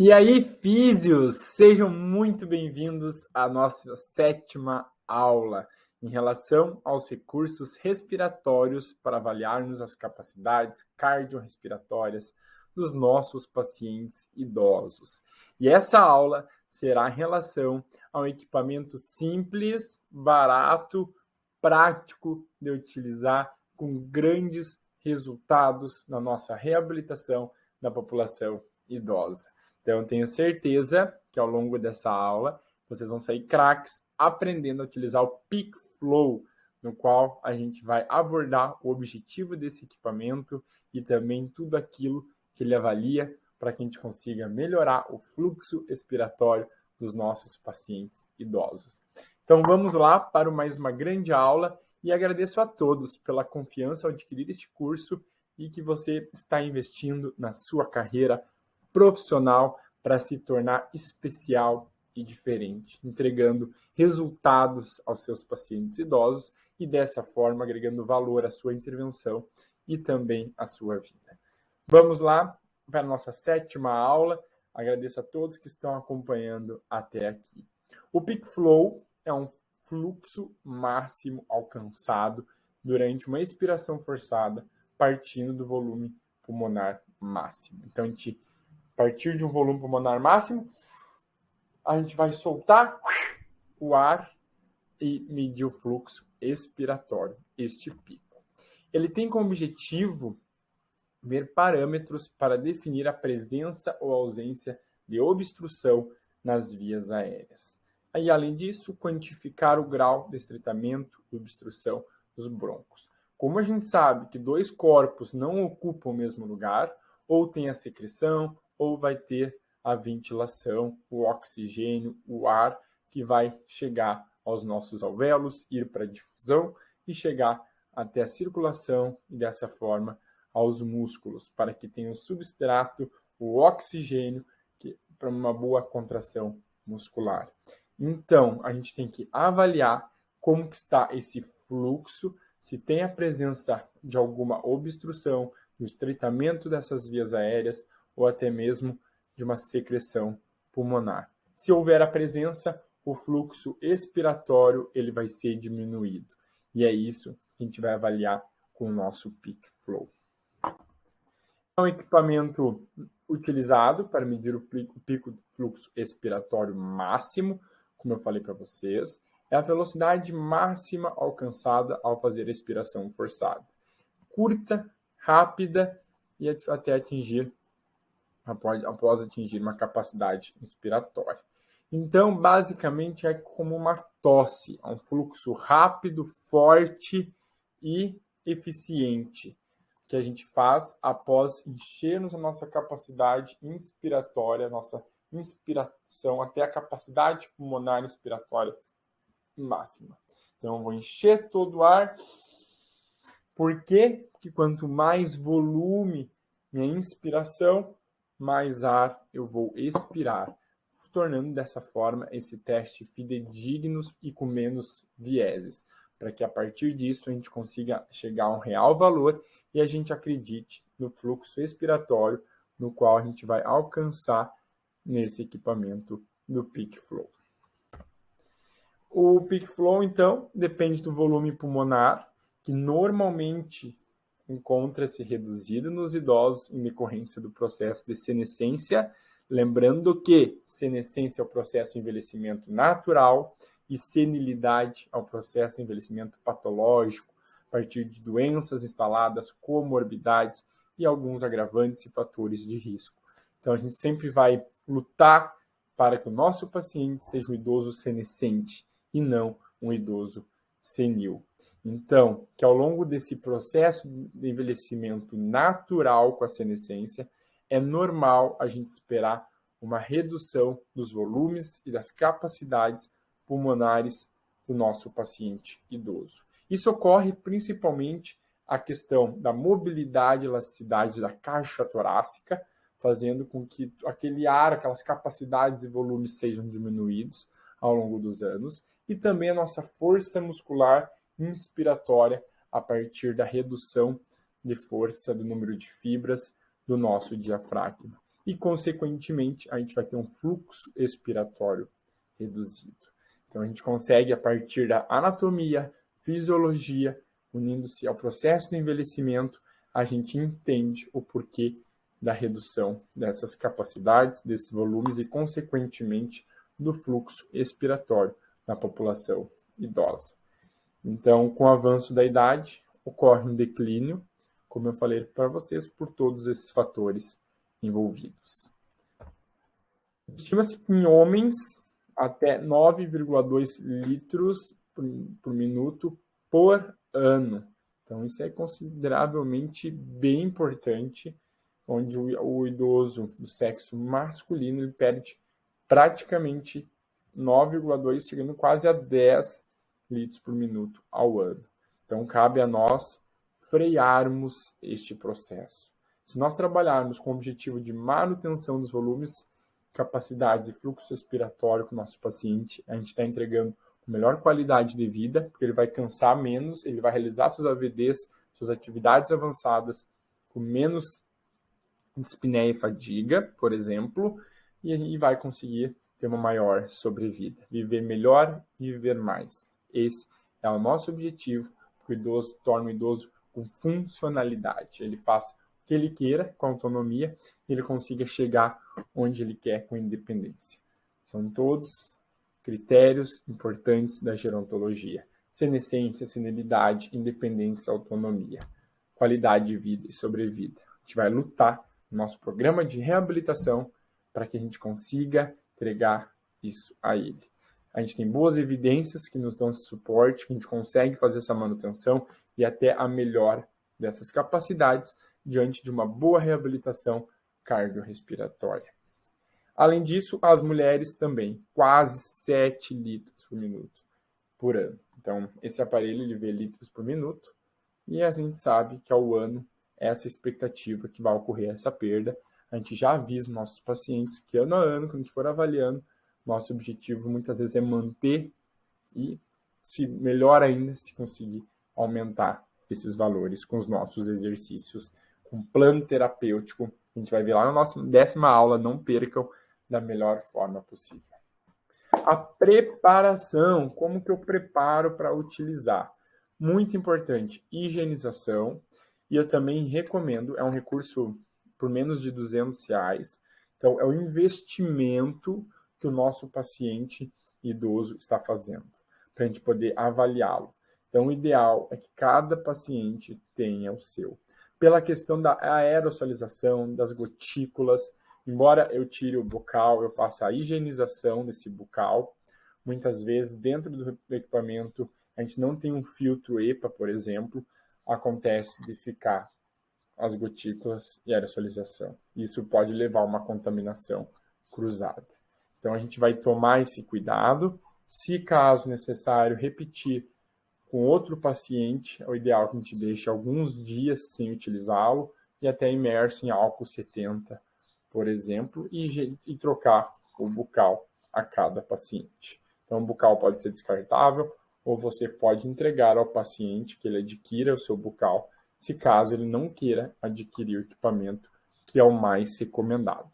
E aí, físios, sejam muito bem-vindos à nossa 7ª aula em relação aos recursos respiratórios para avaliarmos as capacidades cardiorrespiratórias dos nossos pacientes idosos. E essa aula será em relação a um equipamento simples, barato, prático de utilizar, com grandes resultados na nossa reabilitação da população idosa. Então, tenho certeza que ao longo dessa aula vocês vão sair craques aprendendo a utilizar o PeakFlow, no qual a gente vai abordar o objetivo desse equipamento e também tudo aquilo que ele avalia para que a gente consiga melhorar o fluxo expiratório dos nossos pacientes idosos. Então, vamos lá para mais uma grande aula e agradeço a todos pela confiança ao adquirir este curso e que você está investindo na sua carreira profissional para se tornar especial e diferente, entregando resultados aos seus pacientes idosos e dessa forma agregando valor à sua intervenção e também à sua vida. Vamos lá para a nossa 7ª aula. Agradeço a todos que estão acompanhando até aqui. O PeakFlow é um fluxo máximo alcançado durante uma expiração forçada, partindo do volume pulmonar máximo. Então, a partir de um volume pulmonar máximo, a gente vai soltar o ar e medir o fluxo expiratório, este pico. Ele tem como objetivo ver parâmetros para definir a presença ou ausência de obstrução nas vias aéreas. E, além disso, quantificar o grau de estreitamento e obstrução dos brônquios. Como a gente sabe que dois corpos não ocupam o mesmo lugar, ou tem a secreção, ou vai ter a ventilação, o oxigênio, o ar que vai chegar aos nossos alvéolos, ir para a difusão e chegar até a circulação e dessa forma aos músculos, para que tenha o substrato, o oxigênio, para uma boa contração muscular. Então, a gente tem que avaliar como que está esse fluxo, se tem a presença de alguma obstrução, do estreitamento dessas vias aéreas ou até mesmo de uma secreção pulmonar. Se houver a presença, o fluxo expiratório ele vai ser diminuído. E é isso que a gente vai avaliar com o nosso PeakFlow. É um equipamento utilizado para medir o pico de fluxo expiratório máximo, como eu falei para vocês. É a velocidade máxima alcançada ao fazer a expiração forçada. Curta, rápida e até atingir, após atingir uma capacidade inspiratória. Então, basicamente, é como uma tosse, é um fluxo rápido, forte e eficiente que a gente faz após enchermos a nossa capacidade inspiratória, nossa inspiração até a capacidade pulmonar inspiratória máxima. Então, eu vou encher todo o ar. Por quê? Porque quanto mais volume minha inspiração, mais ar eu vou expirar, tornando dessa forma esse teste fidedigno e com menos vieses, para que a partir disso a gente consiga chegar a um real valor e a gente acredite no fluxo expiratório no qual a gente vai alcançar nesse equipamento do PeakFlow. O PeakFlow, então, depende do volume pulmonar, que normalmente encontra-se reduzido nos idosos em decorrência do processo de senescência, lembrando que senescência é o processo de envelhecimento natural e senilidade é o processo de envelhecimento patológico, a partir de doenças instaladas, comorbidades e alguns agravantes e fatores de risco. Então, a gente sempre vai lutar para que o nosso paciente seja um idoso senescente e não um idoso senil. Então, que ao longo desse processo de envelhecimento natural com a senescência, é normal a gente esperar uma redução dos volumes e das capacidades pulmonares do nosso paciente idoso. Isso ocorre principalmente a questão da mobilidade e elasticidade da caixa torácica, fazendo com que aquele ar, aquelas capacidades e volumes sejam diminuídos ao longo dos anos, e também a nossa força muscular inspiratória a partir da redução de força do número de fibras do nosso diafragma. e, consequentemente, a gente vai ter um fluxo expiratório reduzido. Então, a gente consegue, a partir da anatomia, fisiologia, unindo-se ao processo do envelhecimento, a gente entende o porquê da redução dessas capacidades, desses volumes e, consequentemente, do fluxo expiratório na população idosa. Então, com o avanço da idade, ocorre um declínio, como eu falei para vocês, por todos esses fatores envolvidos. Estima-se que em homens até 9,2 litros por minuto por ano. Então, isso é consideravelmente bem importante, onde o idoso do sexo masculino ele perde praticamente 9,2, chegando quase a 10 litros por minuto ao ano. Então, cabe a nós frearmos este processo. Se nós trabalharmos com o objetivo de manutenção dos volumes, capacidades e fluxo respiratório com o nosso paciente, a gente está entregando melhor qualidade de vida, porque ele vai cansar menos, ele vai realizar seus AVDs, suas atividades avançadas com menos dispneia e fadiga, por exemplo, e vai conseguir ter uma maior sobrevida, viver melhor e viver mais. Esse é o nosso objetivo, porque o idoso torna o idoso com funcionalidade. Ele faz o que ele queira com autonomia e ele consiga chegar onde ele quer com independência. São todos critérios importantes da gerontologia. Senescência, senilidade, independência, autonomia, qualidade de vida e sobrevida. A gente vai lutar no nosso programa de reabilitação para que a gente consiga entregar isso a ele. A gente tem boas evidências que nos dão esse suporte, que a gente consegue fazer essa manutenção e até a melhora dessas capacidades diante de uma boa reabilitação cardiorrespiratória. Além disso, as mulheres também, quase 7 litros por minuto por ano. Então, esse aparelho ele vê litros por minuto e a gente sabe que ao ano essa expectativa que vai ocorrer essa perda. A gente já avisa nossos pacientes que ano a ano, quando a gente for avaliando, nosso objetivo muitas vezes é manter e, se melhor ainda, se conseguir aumentar esses valores com os nossos exercícios, com plano terapêutico. A gente vai ver lá na nossa 10ª aula, não percam, da melhor forma possível. A preparação, como que eu preparo para utilizar? Muito importante, higienização, e eu também recomendo, é um recurso por menos de R$200, então é o investimento que o nosso paciente idoso está fazendo, para a gente poder avaliá-lo. Então, o ideal é que cada paciente tenha o seu. Pela questão da aerosolização, das gotículas, embora eu tire o bocal, eu faça a higienização desse bocal. Muitas vezes, dentro do equipamento, a gente não tem um filtro EPA, por exemplo, acontece de ficar as gotículas e aerosolização. Isso pode levar a uma contaminação cruzada. Então, a gente vai tomar esse cuidado. Se caso necessário, repetir com outro paciente, é o ideal que a gente deixe alguns dias sem utilizá-lo e até imerso em álcool 70, por exemplo, e trocar o bucal a cada paciente. Então, o bucal pode ser descartável ou você pode entregar ao paciente que ele adquira o seu bucal, se caso ele não queira adquirir o equipamento, que é o mais recomendado.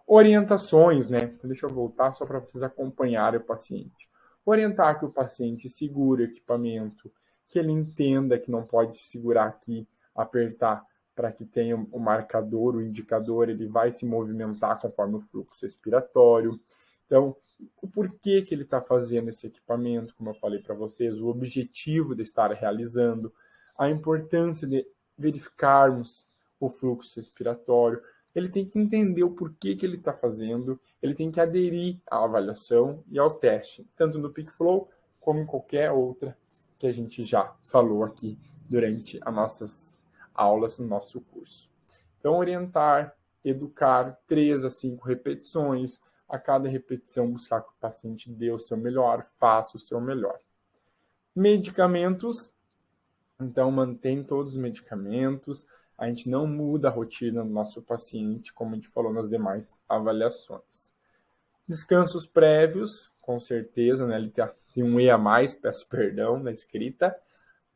Orientações, né? Deixa eu voltar só para vocês acompanharem o paciente. Orientar que o paciente segure o equipamento, que ele entenda que não pode segurar aqui, apertar para que tenha o marcador, o indicador, ele vai se movimentar conforme o fluxo respiratório. Então, o porquê que ele está fazendo esse equipamento, como eu falei para vocês, o objetivo de estar realizando, a importância de verificarmos o fluxo respiratório. Ele tem que entender o porquê que ele está fazendo, ele tem que aderir à avaliação e ao teste, tanto no PeakFlow como em qualquer outra que a gente já falou aqui durante as nossas aulas no nosso curso. Então, orientar, educar 3 a 5 repetições, a cada repetição buscar que o paciente dê o seu melhor, faça o seu melhor. Medicamentos, então mantém todos os medicamentos, a gente não muda a rotina do nosso paciente, como a gente falou nas demais avaliações. Descansos prévios, com certeza, né? Ele tem um E a mais, peço perdão na escrita,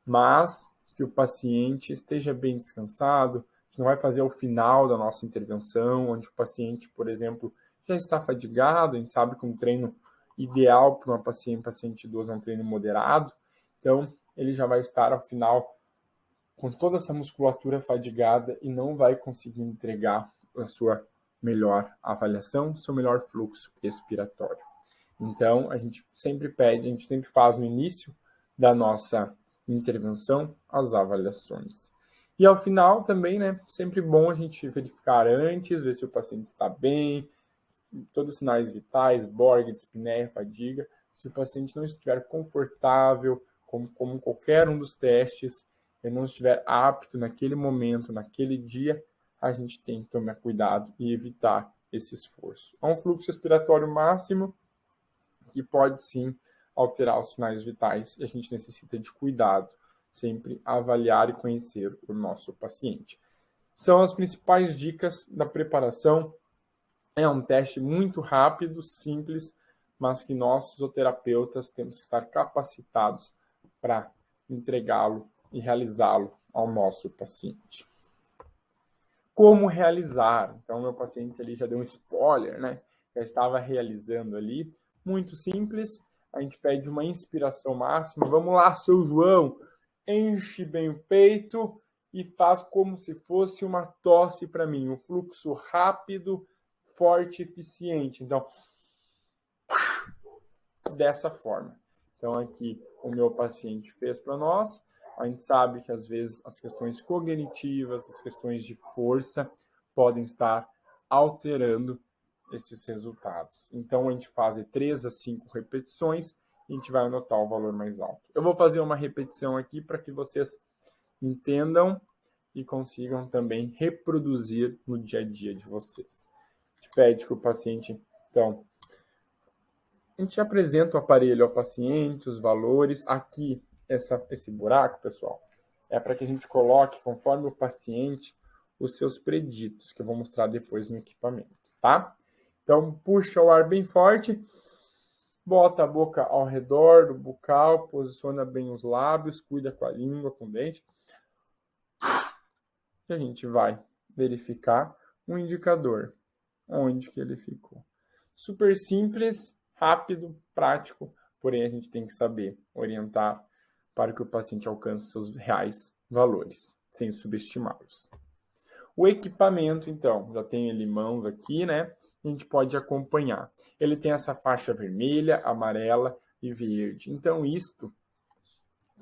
mas que o paciente esteja bem descansado, não vai fazer ao final da nossa intervenção, onde o paciente, por exemplo, já está fadigado. A gente sabe que um treino ideal para um paciente idoso é um treino moderado. Então, ele já vai estar ao final com toda essa musculatura fadigada e não vai conseguir entregar a sua melhor avaliação, seu melhor fluxo respiratório. Então, a gente sempre faz no início da nossa intervenção as avaliações. E ao final também, né, sempre bom a gente verificar antes, ver se o paciente está bem, todos os sinais vitais, Borg, dispneia, fadiga. Se o paciente não estiver confortável, como qualquer um dos testes, ele não estiver apto naquele momento, naquele dia, a gente tem que tomar cuidado e evitar esse esforço. Há um fluxo respiratório máximo que pode sim alterar os sinais vitais e a gente necessita de cuidado, sempre avaliar e conhecer o nosso paciente. São as principais dicas da preparação. É um teste muito rápido, simples, mas que nós, fisioterapeutas, temos que estar capacitados para entregá-lo e realizá-lo ao nosso paciente. Como realizar? Então, meu paciente ali já deu um spoiler, né? Já estava realizando ali. Muito simples. A gente pede uma inspiração máxima. Vamos lá, seu João. Enche bem o peito e faz como se fosse uma tosse para mim. Um fluxo rápido, forte e eficiente. Então, dessa forma. Então, aqui o meu paciente fez para nós. A gente sabe que, às vezes, as questões cognitivas, as questões de força podem estar alterando esses resultados. Então, a gente faz de 3 a 5 repetições e a gente vai anotar o valor mais alto. Eu vou fazer uma repetição aqui para que vocês entendam e consigam também reproduzir no dia a dia de vocês. A gente pede que o paciente, então, a gente apresenta o aparelho ao paciente, os valores. Aqui, esse buraco, pessoal, é para que a gente coloque, conforme o paciente, os seus preditos, que eu vou mostrar depois no equipamento, tá? Então, puxa o ar bem forte, bota a boca ao redor do bucal, posiciona bem os lábios, cuida com a língua, com o dente. E a gente vai verificar um indicador, onde que ele ficou. Super simples, rápido, prático, porém a gente tem que saber orientar para que o paciente alcance seus reais valores, sem subestimá-los. O equipamento, então, já tem ele em mãos aqui, né? A gente pode acompanhar. Ele tem essa faixa vermelha, amarela e verde. Então, isto,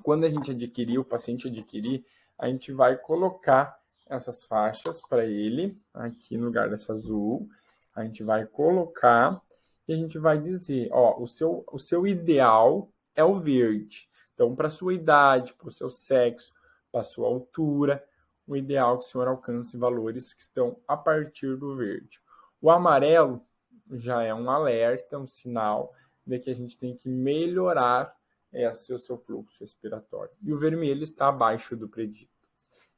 quando a gente adquirir, o paciente adquirir, a gente vai colocar essas faixas para ele, aqui no lugar dessa azul. A gente vai colocar e a gente vai dizer, ó, o seu ideal é o verde. Então, para a sua idade, para o seu sexo, para a sua altura, o ideal é que o senhor alcance valores que estão a partir do verde. O amarelo já é um alerta, um sinal de que a gente tem que melhorar o seu fluxo respiratório. E o vermelho está abaixo do predito.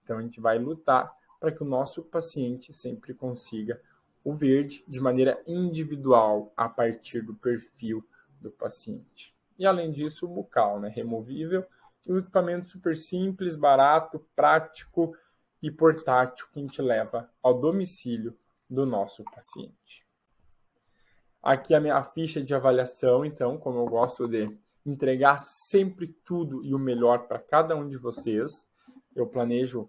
Então, a gente vai lutar para que o nosso paciente sempre consiga o verde de maneira individual, a partir do perfil do paciente. E, além disso, o bucal, né, removível, um equipamento super simples, barato, prático e portátil que a gente leva ao domicílio do nosso paciente. Aqui a minha ficha de avaliação, então, como eu gosto de entregar sempre tudo e o melhor para cada um de vocês, eu planejo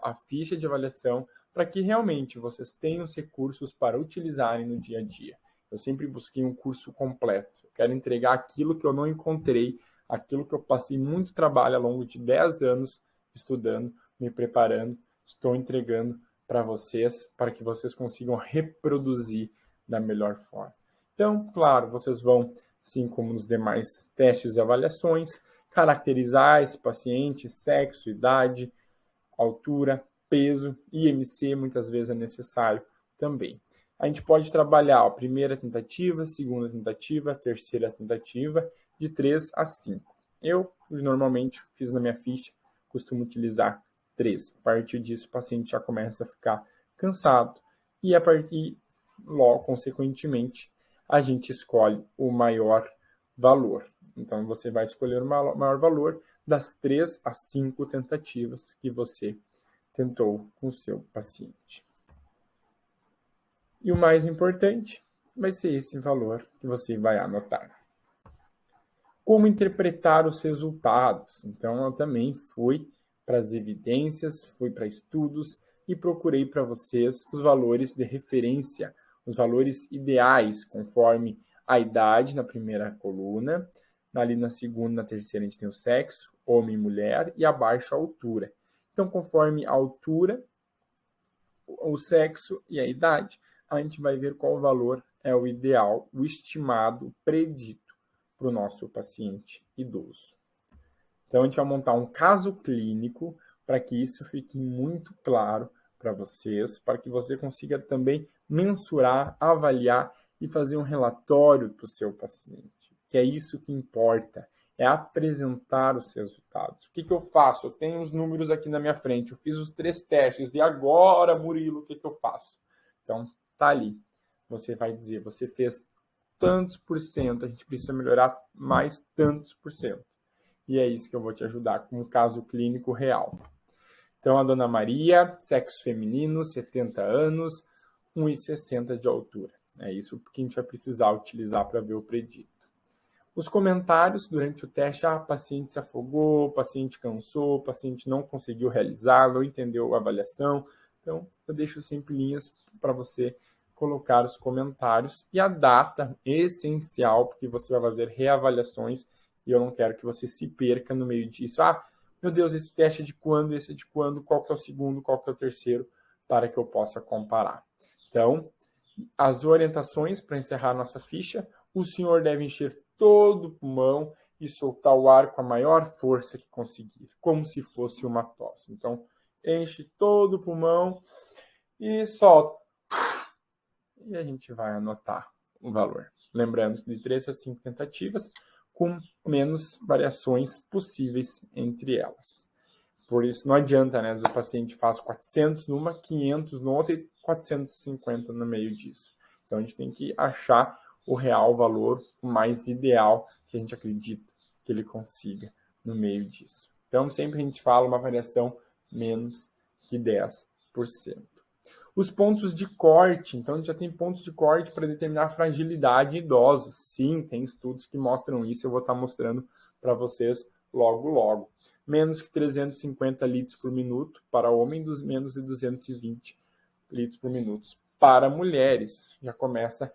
a ficha de avaliação para que realmente vocês tenham os recursos para utilizarem no dia a dia. Eu sempre busquei um curso completo. Eu quero entregar aquilo que eu não encontrei, aquilo que eu passei muito trabalho ao longo de 10 anos estudando, me preparando, estou entregando para vocês, para que vocês consigam reproduzir da melhor forma. Então, claro, vocês vão, assim como nos demais testes e avaliações, caracterizar esse paciente, sexo, idade, altura, peso, IMC muitas vezes é necessário também. A gente pode trabalhar a primeira tentativa, segunda tentativa, terceira tentativa, de 3 a 5. Eu, normalmente, fiz na minha ficha, costumo utilizar 3. A partir disso, o paciente já começa a ficar cansado e logo, consequentemente, a gente escolhe o maior valor. Então, você vai escolher o maior valor das 3 a 5 tentativas que você tentou com o seu paciente. E o mais importante vai ser esse valor que você vai anotar. Como interpretar os resultados? Então, eu também fui para as evidências, fui para estudos e procurei para vocês os valores de referência, os valores ideais, conforme a idade na primeira coluna, ali na segunda, na terceira a gente tem o sexo, homem e mulher, e abaixo a altura. Então, conforme a altura, o sexo e a idade, a gente vai ver qual valor é o ideal, o estimado, o predito para o nosso paciente idoso. Então, a gente vai montar um caso clínico para que isso fique muito claro para vocês, para que você consiga também mensurar, avaliar e fazer um relatório para o seu paciente, que é isso que importa, é apresentar os resultados. O que eu faço? Eu tenho os números aqui na minha frente, eu fiz os 3 testes, e agora, Murilo, o que eu faço? Então, tá ali. Você vai dizer, você fez tantos por cento, a gente precisa melhorar mais tantos por cento. E é isso que eu vou te ajudar com um caso clínico real. Então, a dona Maria, sexo feminino, 70 anos, 1,60 de altura. É isso que a gente vai precisar utilizar para ver o predito. Os comentários durante o teste, o paciente se afogou, o paciente cansou, o paciente não conseguiu realizar, não entendeu a avaliação. Então, eu deixo sempre linhas para você colocar os comentários e a data essencial, porque você vai fazer reavaliações e eu não quero que você se perca no meio disso. Meu Deus, esse teste é de quando, esse é de quando, qual que é o segundo, qual que é o terceiro, para que eu possa comparar. Então, as orientações para encerrar nossa ficha, o senhor deve encher todo o pulmão e soltar o ar com a maior força que conseguir, como se fosse uma tosse. Então, enche todo o pulmão e solta. E a gente vai anotar o valor. Lembrando que de 3 a 5 tentativas, com menos variações possíveis entre elas. Por isso, não adianta, né? O paciente faz 400 numa, 500 no outra e 450 no meio disso. Então, a gente tem que achar o real valor, o mais ideal que a gente acredita que ele consiga no meio disso. Então, sempre a gente fala uma variação menos que 10%. Os pontos de corte. Então, a gente já tem pontos de corte para determinar a fragilidade em idosos. Sim, tem estudos que mostram isso. Eu vou estar mostrando para vocês logo, logo. Menos que 350 litros por minuto para homem, menos de 220 litros por minuto para mulheres. A gente começa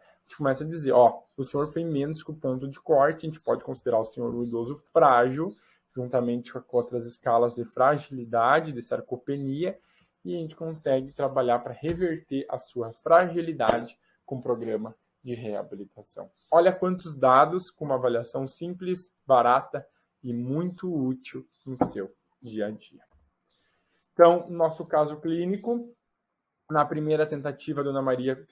a dizer, o senhor foi menos que o ponto de corte, a gente pode considerar o senhor um idoso frágil, juntamente com outras escalas de fragilidade, de sarcopenia, e a gente consegue trabalhar para reverter a sua fragilidade com um programa de reabilitação. Olha quantos dados com uma avaliação simples, barata e muito útil no seu dia a dia. Então, no nosso caso clínico, na primeira tentativa, a dona Maria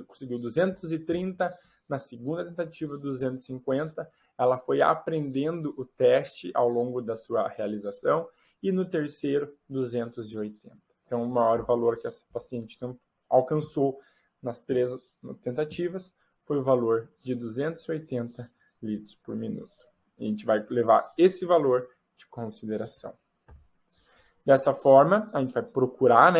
conseguiu 230, na segunda tentativa, 250. Ela foi aprendendo o teste ao longo da sua realização e no terceiro, 280. Então, o maior valor que essa paciente alcançou nas 3 tentativas foi o valor de 280 litros por minuto. A gente vai levar esse valor de consideração. Dessa forma, a gente vai procurar,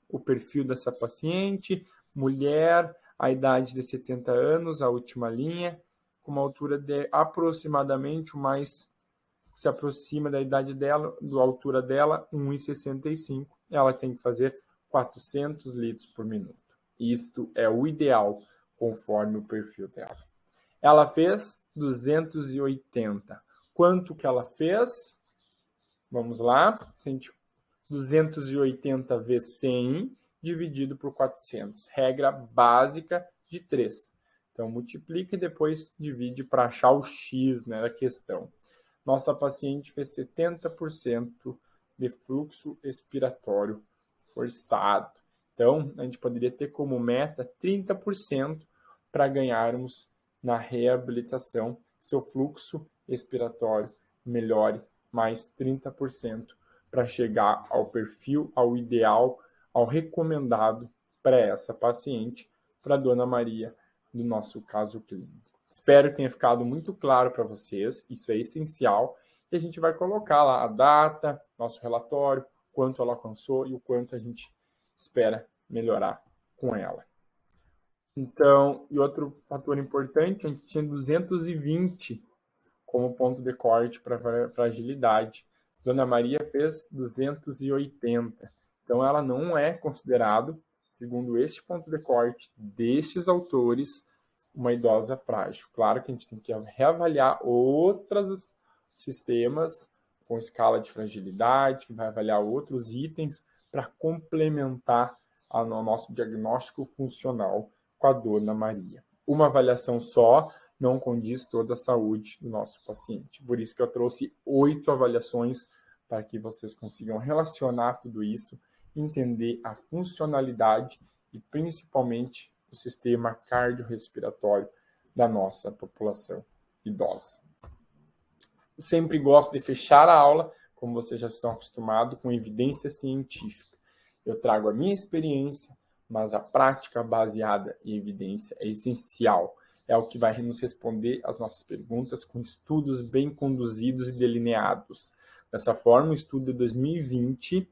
o perfil dessa paciente, mulher, a idade de 70 anos, a última linha, com uma altura de aproximadamente o mais se aproxima da idade dela, da altura dela, 1,65. Ela tem que fazer 400 litros por minuto. Isto é o ideal, conforme o perfil dela. Ela fez 280. Quanto que ela fez? Vamos lá. 280 vezes 100 dividido por 400. Regra básica de 3. Então, multiplica e depois divide para achar o X da questão. Nossa paciente fez 70% de fluxo expiratório forçado. Então, a gente poderia ter como meta 30% para ganharmos na reabilitação. Seu fluxo expiratório melhore mais 30% para chegar ao perfil, ao ideal, ao recomendado para essa paciente, para a dona Maria, do nosso caso clínico. Espero que tenha ficado muito claro para vocês, isso é essencial, e a gente vai colocar lá a data, nosso relatório, quanto ela alcançou e o quanto a gente espera melhorar com ela. Então, e outro fator importante, a gente tinha 220 como ponto de corte para fragilidade. Dona Maria fez 280. Então, ela não é considerado, segundo este ponto de corte destes autores, uma idosa frágil. Claro que a gente tem que reavaliar outros sistemas com escala de fragilidade, que vai avaliar outros itens para complementar o nosso diagnóstico funcional com a Dona Maria. Uma avaliação só não condiz toda a saúde do nosso paciente. Por isso que eu trouxe 8 avaliações para que vocês consigam relacionar tudo isso, entender a funcionalidade e principalmente o sistema cardiorrespiratório da nossa população idosa. Eu sempre gosto de fechar a aula, como vocês já estão acostumados, com evidência científica. Eu trago a minha experiência, mas a prática baseada em evidência é essencial. É o que vai nos responder as nossas perguntas com estudos bem conduzidos e delineados. Dessa forma, o estudo de 2020,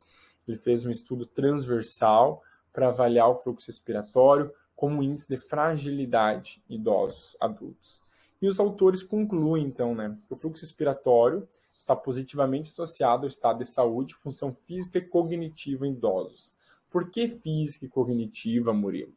ele fez um estudo transversal para avaliar o fluxo respiratório como índice de fragilidade em idosos adultos. E os autores concluem, então, que o fluxo respiratório está positivamente associado ao estado de saúde, função física e cognitiva em idosos. Por que física e cognitiva, Murilo?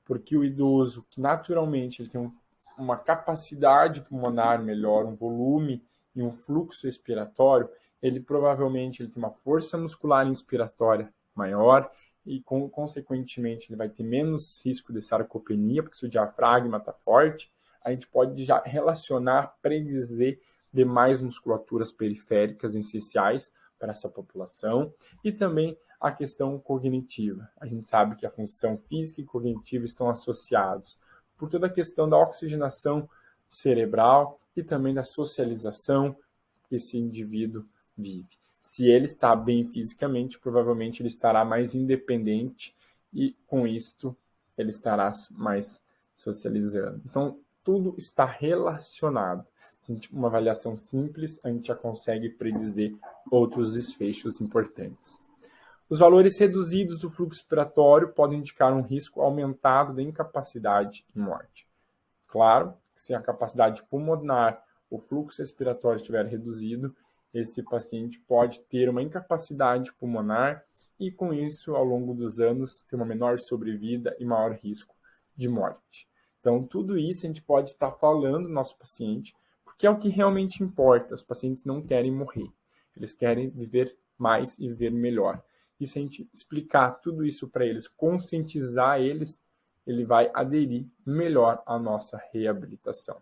Porque o idoso, que naturalmente ele tem uma capacidade pulmonar melhor, um volume e um fluxo respiratório, ele provavelmente ele tem uma força muscular inspiratória maior e, consequentemente, ele vai ter menos risco de sarcopenia, porque se o diafragma está forte, a gente pode já relacionar, predizer demais musculaturas periféricas essenciais para essa população e também a questão cognitiva. A gente sabe que a função física e cognitiva estão associados por toda a questão da oxigenação cerebral e também da socialização que esse indivíduo vive. Se ele está bem fisicamente, provavelmente ele estará mais independente e, com isto, ele estará mais socializando. Então, tudo está relacionado. Uma avaliação simples, a gente já consegue predizer outros desfechos importantes. Os valores reduzidos do fluxo respiratório podem indicar um risco aumentado de incapacidade e morte. Claro, se a capacidade pulmonar, o fluxo respiratório estiver reduzido, esse paciente pode ter uma incapacidade pulmonar e, com isso, ao longo dos anos, ter uma menor sobrevida e maior risco de morte. Então, tudo isso a gente pode estar falando no nosso paciente, porque é o que realmente importa. Os pacientes não querem morrer, eles querem viver mais e viver melhor. E se a gente explicar tudo isso para eles, conscientizar eles, ele vai aderir melhor à nossa reabilitação.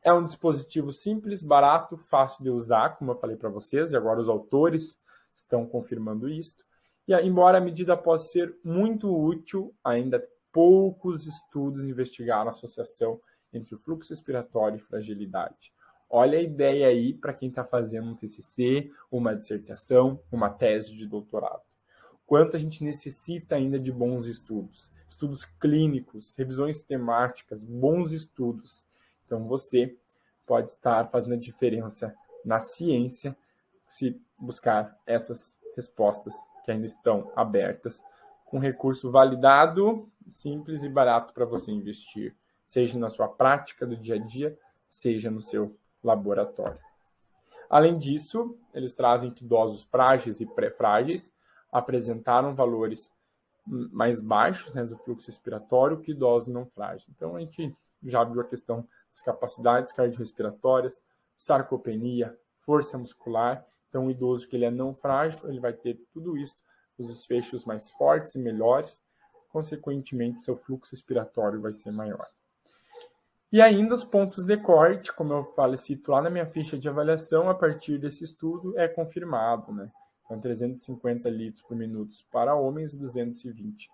É um dispositivo simples, barato, fácil de usar, como eu falei para vocês, e agora os autores estão confirmando isso. E embora a medida possa ser muito útil, ainda poucos estudos investigaram a associação entre o fluxo respiratório e fragilidade. Olha a ideia aí para quem está fazendo um TCC, uma dissertação, uma tese de doutorado. Quanto a gente necessita ainda de bons estudos, estudos clínicos, revisões temáticas, bons estudos. Então, você pode estar fazendo a diferença na ciência se buscar essas respostas que ainda estão abertas, com recurso validado, simples e barato para você investir, seja na sua prática do dia a dia, seja no seu laboratório. Além disso, eles trazem que idosos frágeis e pré-frágeis apresentaram valores mais baixos do fluxo respiratório que idosos não frágeis. Então, a gente já viu a questão das capacidades cardiorrespiratórias, sarcopenia, força muscular. Então, o idoso que ele é não frágil, ele vai ter tudo isso, os desfechos mais fortes e melhores. Consequentemente, seu fluxo respiratório vai ser maior. E ainda os pontos de corte, como eu cito lá na minha ficha de avaliação, a partir desse estudo é confirmado, Então, 350 litros por minuto para homens e 220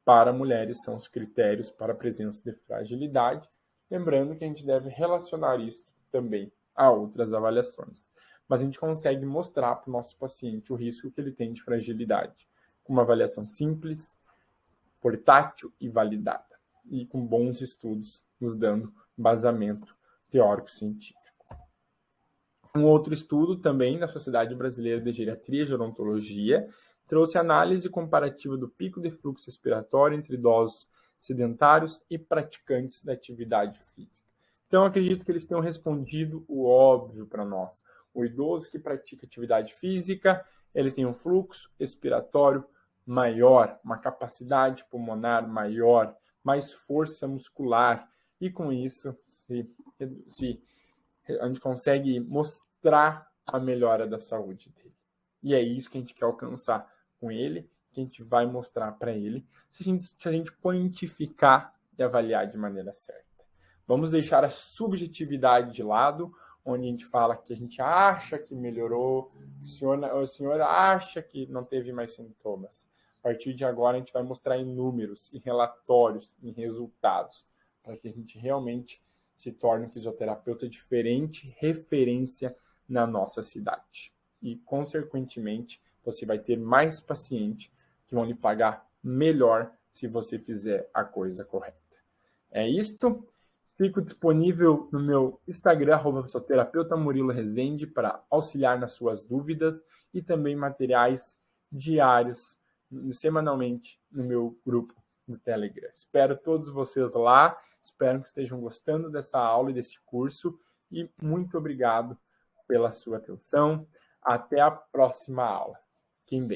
para mulheres são os critérios para a presença de fragilidade. Lembrando que a gente deve relacionar isso também a outras avaliações. Mas a gente consegue mostrar para o nosso paciente o risco que ele tem de fragilidade, com uma avaliação simples, portátil e validada, e com bons estudos nos dando embasamento teórico-científico. Um outro estudo também da Sociedade Brasileira de Geriatria e Gerontologia trouxe análise comparativa do pico de fluxo respiratório entre idosos sedentários e praticantes da atividade física. Então, acredito que eles tenham respondido o óbvio para nós. O idoso que pratica atividade física, ele tem um fluxo respiratório maior, uma capacidade pulmonar maior, mais força muscular, e com isso a gente consegue mostrar a melhora da saúde dele. E é isso que a gente quer alcançar com ele, que a gente vai mostrar para ele, se a gente quantificar e avaliar de maneira certa. Vamos deixar a subjetividade de lado, onde a gente fala que a gente acha que melhorou, o senhor acha que não teve mais sintomas. A partir de agora, a gente vai mostrar em números, em relatórios, em resultados, para que a gente realmente se torne um fisioterapeuta diferente, referência na nossa cidade. E, consequentemente, você vai ter mais pacientes que vão lhe pagar melhor se você fizer a coisa correta. É isto. Fico disponível no meu Instagram, @fisioterapeuta Murilo Rezende, para auxiliar nas suas dúvidas e também materiais diários, semanalmente, no meu grupo do Telegram. Espero todos vocês lá, espero que estejam gostando dessa aula e desse curso e muito obrigado pela sua atenção. Até a próxima aula. Fiquem bem.